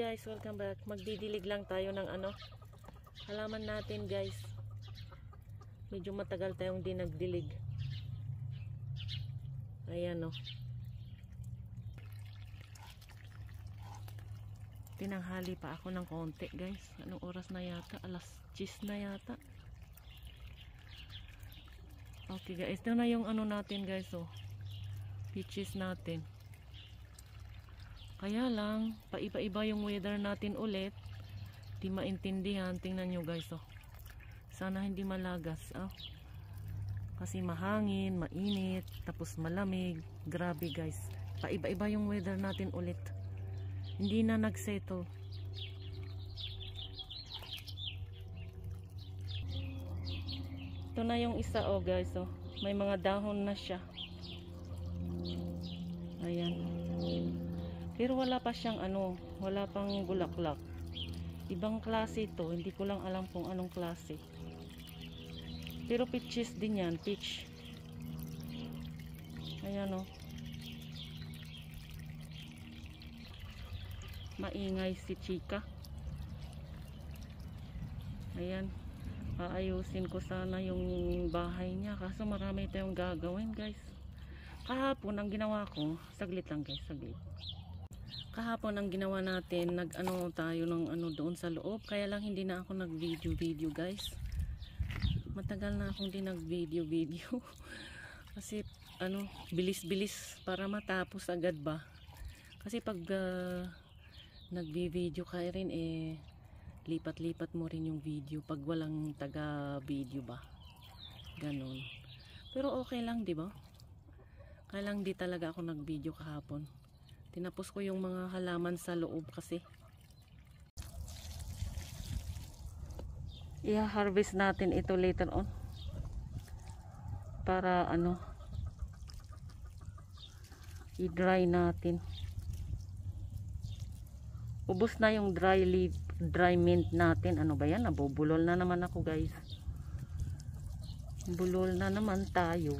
guys, welcome back. Magdidilig lang tayo ng halaman natin guys. Medyo matagal tayong di nagdilig. Ayan o. Tinanghali pa ako ng konti guys. Anong oras na yata? Alas 10 na yata. Okay guys, ito na yung natin guys oh. Peaches natin. Kaya lang, paiba-iba yung weather natin ulit. Di maintindihan. Tingnan nyo guys oh. Sana hindi malagas oh. Kasi mahangin, mainit, tapos malamig. Grabe guys. Paiba-iba yung weather natin ulit. Hindi na nagsettle. Ito na yung isa oh guys oh. May mga dahon na siya. Ayan. Pero wala pa siyang wala pang bulaklak. Ibang klase ito, hindi ko lang alam kung anong klase. Pero peaches din yan, peach. Ayan o. Maingay si Chika. Ayan. Aayusin ko sana yung bahay niya, kaso marami tayong gagawin guys. Kahapon ang ginawa ko, saglit lang guys, saglit. Kahapon ang ginawa natin, tayo ng doon sa loob, kaya lang hindi na ako nag-video guys. Matagal na akong di nag-video kasi bilis-bilis para matapos agad ba. Kasi pag nag-video ka rin lipat-lipat mo rin yung video pag walang taga-video ba. Ganon. Pero okay lang, di ba? Kaya lang di talaga ako nag-video kahapon. Tinapos ko yung mga halaman sa loob kasi. I-harvest natin ito later on. Para i-dry natin. Ubos na yung dry mint natin. Ano ba yan? Nabubulol na naman ako guys. Bulol na naman tayo.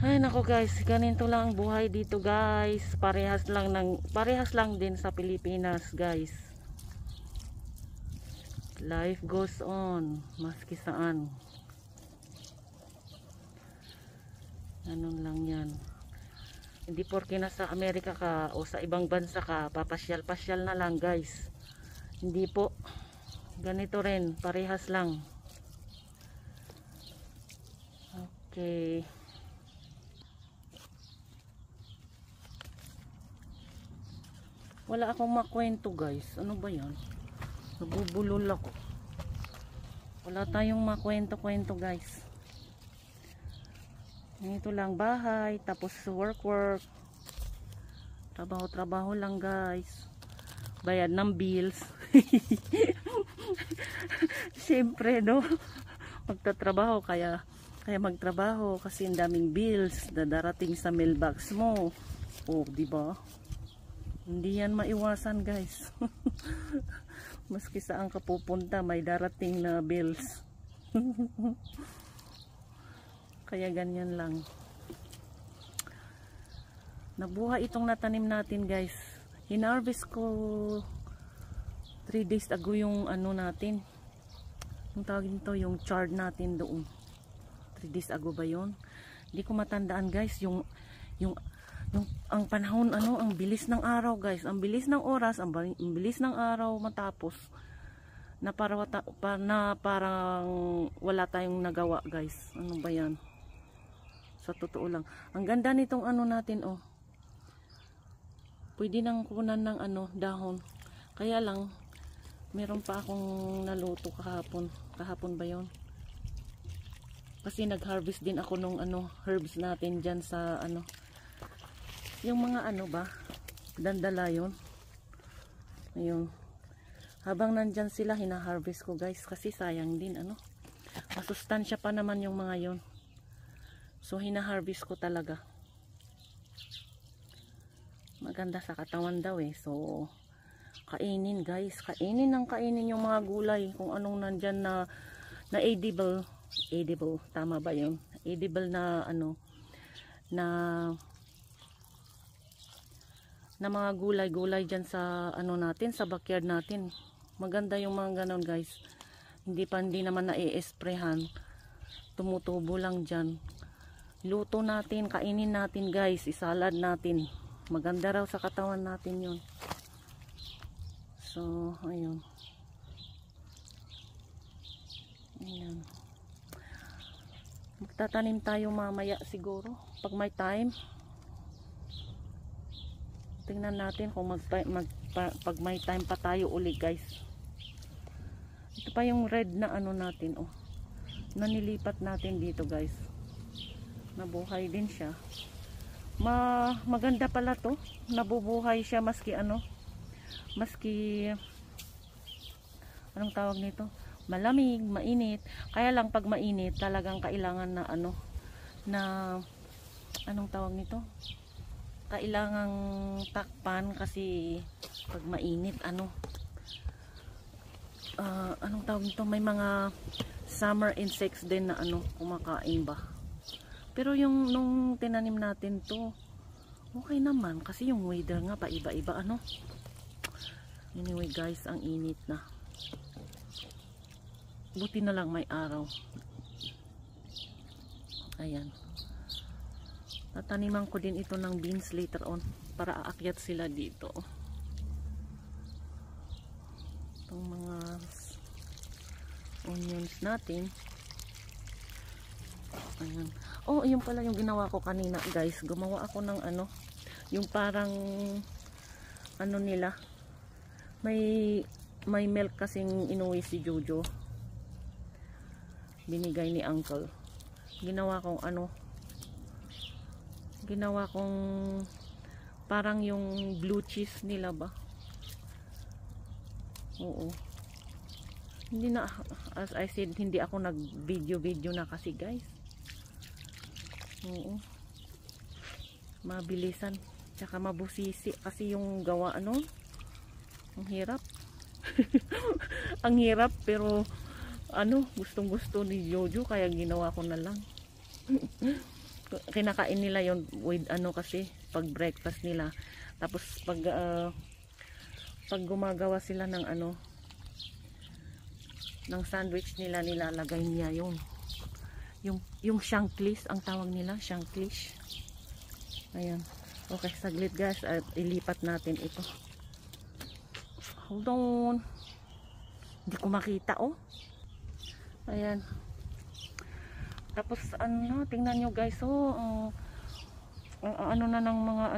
Ay nako guys, ganito lang ang buhay dito guys. Parehas lang din sa Pilipinas guys. Life goes on, maski saan. Ganun lang yan. Hindi porke nasa Amerika ka o sa ibang bansa ka, papasyal-pasyal na lang guys. Hindi po. Ganito rin, parehas lang. Okay. Wala akong makwento guys. Ano ba yan? Nabubulol ako. Wala tayong makwento-kwento guys. Ito lang bahay. Tapos work. Trabaho lang guys. Bayad ng bills. Siyempre no. Magtatrabaho kaya magtrabaho kasi ang daming bills na darating sa mailbox mo. Oh, di ba? Hindi yan maiwasan guys. Maski saan ka pupunta may darating na bills. Kaya ganyan lang. Nabuhay itong natanim natin guys. Hinarvest ko 3 days ago yung natin. Yung tawagin to, yung chard natin doon. 3 days ago ba yun? Hindi ko matandaan guys. Yung ang panahon ang bilis ng araw guys, ang bilis ng oras, ang bilis ng araw matapos na parang wala tayong nagawa guys. Ano ba yan? Sa totoo lang ang ganda nitong natin oh. Pwede nang kunan ng dahon, kaya lang meron pa akong naluto kahapon ba yon? Kasi nag-harvest din ako nung herbs natin dyan sa yung mga ba, dandalayon. Ayun. Habang nandyan sila, hina-harvest ko guys. Kasi sayang din, masustansya pa naman yung mga yon. So, hina-harvest ko talaga. Maganda sa katawan daw eh. So, kainin guys. Kainin yung mga gulay. Kung anong nandyan na edible. Edible, tama ba yun? Edible na na mga gulay-gulay dyan sa ano natin, sa backyard natin. Maganda yung mga ganon guys. Hindi naman na-i-sprayhan. Tumutubo lang dyan. Luto natin, kainin natin guys, isalad natin. Maganda raw sa katawan natin yun. So, ayun. Ayan. Magtatanim tayo mamaya siguro. Pag may time. Tingnan natin kung pag may time pa tayo uli guys. Ito pa yung red na ano natin, oh. Nanilipat natin dito guys. Nabuhay din siya. Maganda pala to. Nabubuhay siya maski anong tawag nito? Malamig, mainit. Kaya lang pag mainit, talagang kailangan na anong tawag nito? Kailangang takpan kasi pag mainit anong tawag nito, may mga summer insects din na kumakain ba. Pero yung nung tinanim natin to, okay naman kasi yung weather nga pa iba-iba anyway guys, ang init na. Buti na lang may araw. Ayan. Tataniman ko din ito ng beans later on para aakyat sila dito. Itong mga onions natin. Ayan. Oh, yun pala yung ginawa ko kanina guys. Gumawa ako ng yung parang nila. May milk kasing inuwi si Jojo. Binigay ni Uncle. Ginawa kong parang yung blue cheese nila ba. Oo. Hindi na, as I said, hindi ako nag video na kasi guys. Oo. Mabilisan. Tsaka mabusisi kasi yung gawa ang hirap. Ang hirap pero gustong gusto ni Jojo kaya ginawa ko na lang. Kinakain nila yon with kasi pag breakfast nila, tapos pag gumagawa sila ng ng sandwich nila, nilalagay niya yung shanklish ang tawag nila, shanklish. Ayan. Okay, saglit guys at ilipat natin ito. Hold on, hindi ko makita ayan. Tapos tingnan nyo guys, na ng mga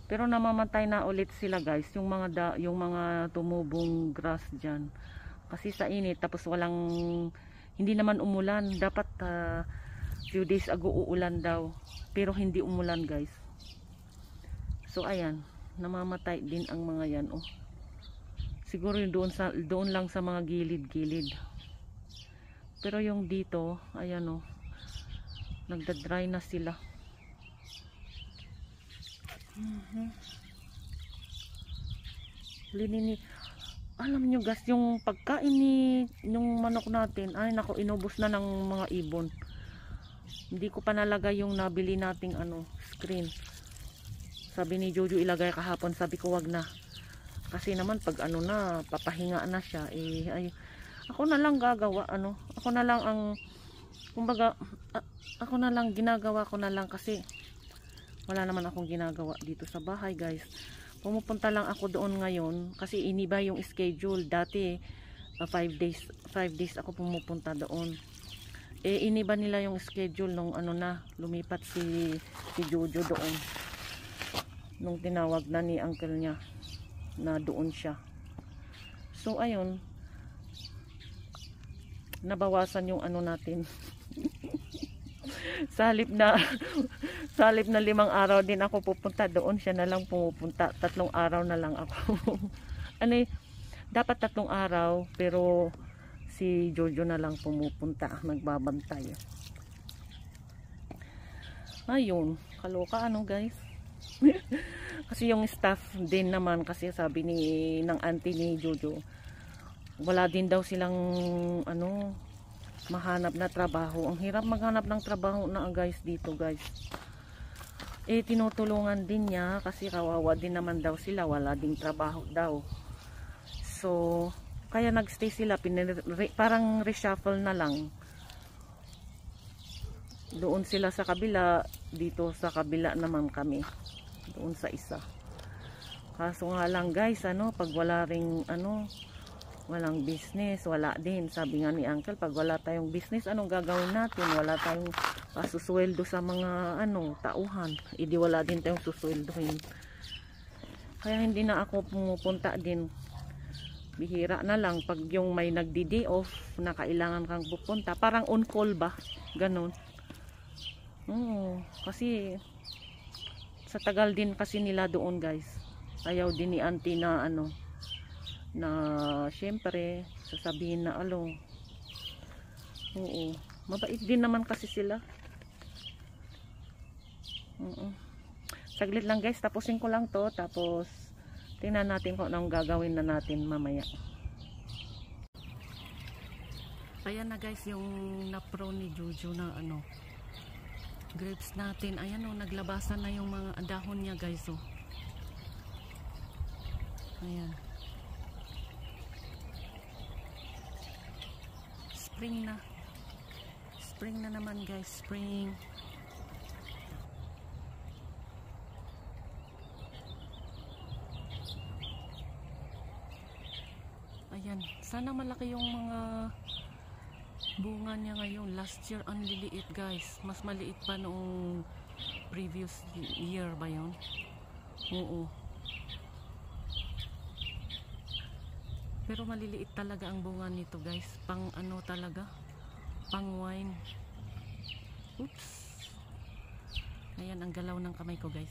pero namamatay na ulit sila guys, yung mga tumubong grass dyan kasi sa init, tapos hindi naman umulan. Dapat few days ago uulan daw pero hindi umulan guys. So ayan, namamatay din ang mga yan siguro yung doon lang sa mga gilid-gilid. Pero yung dito, ayan nagda-dry na sila. Alam nyo guys, yung pagkain yung manok natin, ay nako, inubos na ng mga ibon. Hindi ko pa nalagay yung nabili nating screen. Sabi ni Jojo ilagay kahapon, sabi ko wag na. Kasi naman pag papahinga na siya, ako na lang gagawa, ako na lang kumbaga, ako na lang ginagawa ko na lang kasi wala naman akong ginagawa dito sa bahay guys. Pumupunta lang ako doon ngayon kasi iniba yung schedule. Dati 5 days ako pumupunta doon. Iniba nila yung schedule nung lumipat si Jojo doon. Nung tinawag na ni uncle niya na doon siya. So ayun, nabawasan yung natin. sa halip na 5 araw din ako pupunta doon, siya na lang pumupunta. 3 araw na lang ako. Dapat 3 araw pero si Jojo na lang pumupunta, nagbabantay. Ayun, kaloka guys. Kasi yung staff din naman, kasi sabi ng auntie ni Jojo, wala din daw silang mahanap na trabaho. Ang hirap maghanap ng trabaho na guys dito guys. Tinutulungan din niya kasi kawawa din naman daw sila, wala ding trabaho daw. So kaya nagstay sila, parang reshuffle na lang. Doon sila sa kabila, dito sa kabila naman kami. Doon sa isa. Kaso nga lang guys, pag wala ring walang business, wala din. Sabi nga ni Uncle, pag wala tayong business, anong gagawin natin? Wala tayong susweldo sa mga tauhan. Idi wala din tayong susweldohin. Kaya hindi na ako pumupunta din. Bihira na lang pag yung may nagdi-day off na kailangan kang pupunta. Parang on call ba? Ganon. Kasi sa tagal din kasi nila doon guys. Ayaw din ni auntie na na syempre sasabihin na mabait din naman kasi sila. Saglit lang guys, tapusin ko lang to, tapos tingnan natin kung anong gagawin na natin mamaya. Ayan na guys yung napro ni Jojo na grapes natin. Ayan naglabasan na yung mga dahon niya guys. Ayan. Spring na naman guys, spring. Ayan, sana malaki yung mga bunga niya ngayon. Last year ang liliit guys, mas maliit pa noong previous year ba yun? Oo. Pero maliliit talaga ang bunga nito guys. Pang talaga? Pang wine. Oops. Ayan ang galaw ng kamay ko guys.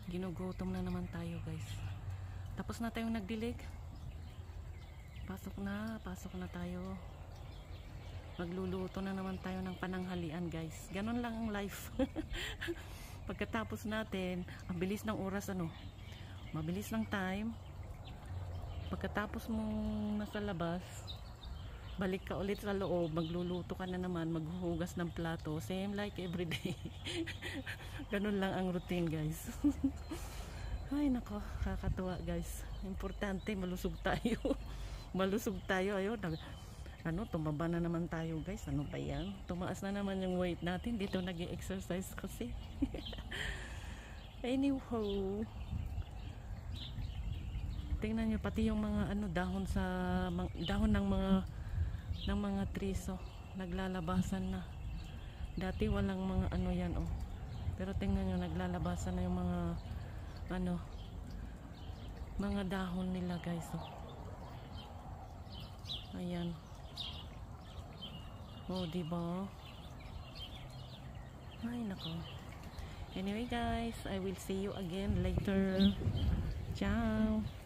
Ginugutom na naman tayo guys. Tapos na tayong nagdilig. Pasok na tayo. Magluluto na naman tayo ng pananghalian guys. Ganon lang ang life. Pagkatapos natin, ang bilis ng oras mabilis ng time. Pagkatapos mong nasa labas, balik ka ulit sa loob, magluluto ka na naman, maghuhugas ng plato, same like everyday. Ganun lang ang routine guys. Ay nako, kakatuwa guys. Importante malusog tayo. Malusog tayo. Ayun, tumaba na naman tayo guys. Ano ba yan? Tumaas na naman yung weight natin. Dito nag-exercise kasi. Anyhow, tingnan nyo pati yung mga dahon sa dahon ng mga trees naglalabasan na. Dati walang mga yan pero tingnan nyo naglalabasan na yung mga mga dahon nila guys. Ayan, diba? Ay nako. Anyway guys, I will see you again later. Ciao.